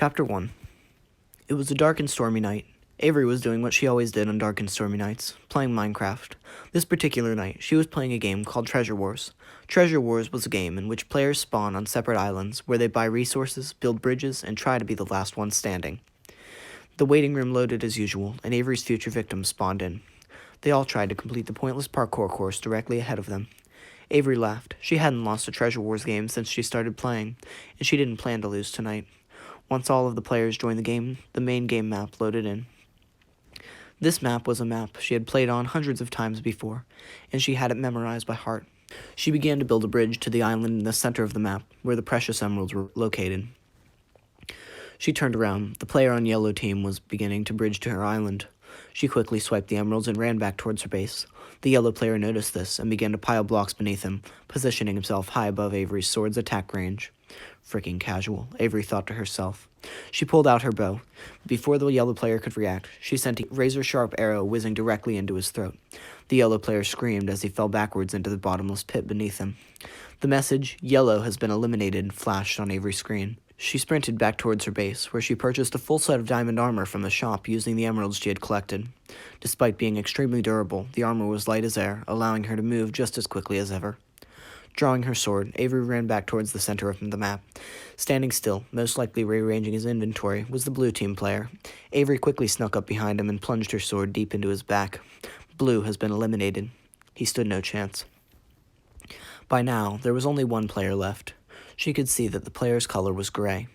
Chapter 1. It was a dark and stormy night. Avery was doing what she always did on dark and stormy nights, playing Minecraft. This particular night, she was playing a game called Treasure Wars. Treasure Wars was a game in which players spawn on separate islands where they buy resources, build bridges, and try to be the last one standing. The waiting room loaded as usual, and Avery's future victims spawned in. They all tried to complete the pointless parkour course directly ahead of them. Avery laughed. She hadn't lost a Treasure Wars game since she started playing, and she didn't plan to lose tonight. Once all of the players joined the game, the main game map loaded in. This map was a map she had played on hundreds of times before, and she had it memorized by heart. She began to build a bridge to the island in the center of the map, where the precious emeralds were located. She turned around. The player on yellow team was beginning to bridge to her island. She quickly swiped the emeralds and ran back towards her base. The yellow player noticed this and began to pile blocks beneath him, positioning himself high above Avery's sword's attack range. Freaking casual, Avery thought to herself. She pulled out her bow. Before the yellow player could react, she sent a razor-sharp arrow whizzing directly into his throat. The yellow player screamed as he fell backwards into the bottomless pit beneath him. The message, "Yellow has been eliminated," flashed on Avery's screen. She sprinted back towards her base, where she purchased a full set of diamond armor from the shop using the emeralds she had collected. Despite being extremely durable, the armor was light as air, allowing her to move just as quickly as ever. Drawing her sword, Avery ran back towards the center of the map. Standing still, most likely rearranging his inventory, was the blue team player. Avery quickly snuck up behind him and plunged her sword deep into his back. Blue has been eliminated. He stood no chance. By now, there was only one player left. She could see that the player's color was gray.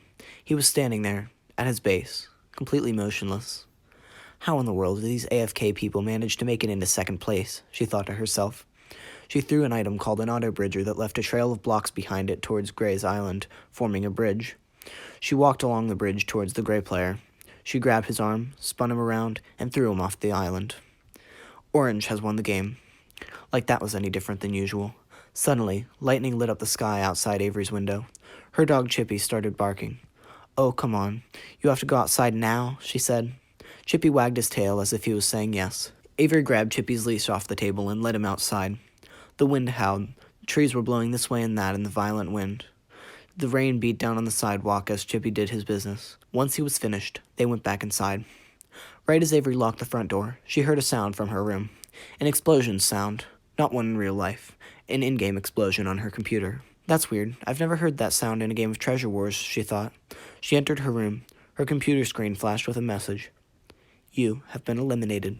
He was standing there, at his base, completely motionless. How in the world did these AFK people manage to make it into second place, she thought to herself. She threw an item called an auto-bridger that left a trail of blocks behind it towards Gray's island, forming a bridge. She walked along the bridge towards the Gray player. She grabbed his arm, spun him around, and threw him off the island. Orange has won the game. Like that was any different than usual. Suddenly, lightning lit up the sky outside Avery's window. Her dog Chippy started barking. "Oh, come on. You have to go outside now," she said. Chippy wagged his tail as if he was saying yes. Avery grabbed Chippy's leash off the table and led him outside. The wind howled. Trees were blowing this way and that in the violent wind. The rain beat down on the sidewalk as Chippy did his business. Once he was finished, they went back inside. Right as Avery locked the front door, she heard a sound from her room. An explosion sound. Not one in real life. An in-game explosion on her computer. That's weird. I've never heard that sound in a game of Treasure Wars, she thought. She entered her room. Her computer screen flashed with a message. "You have been eliminated."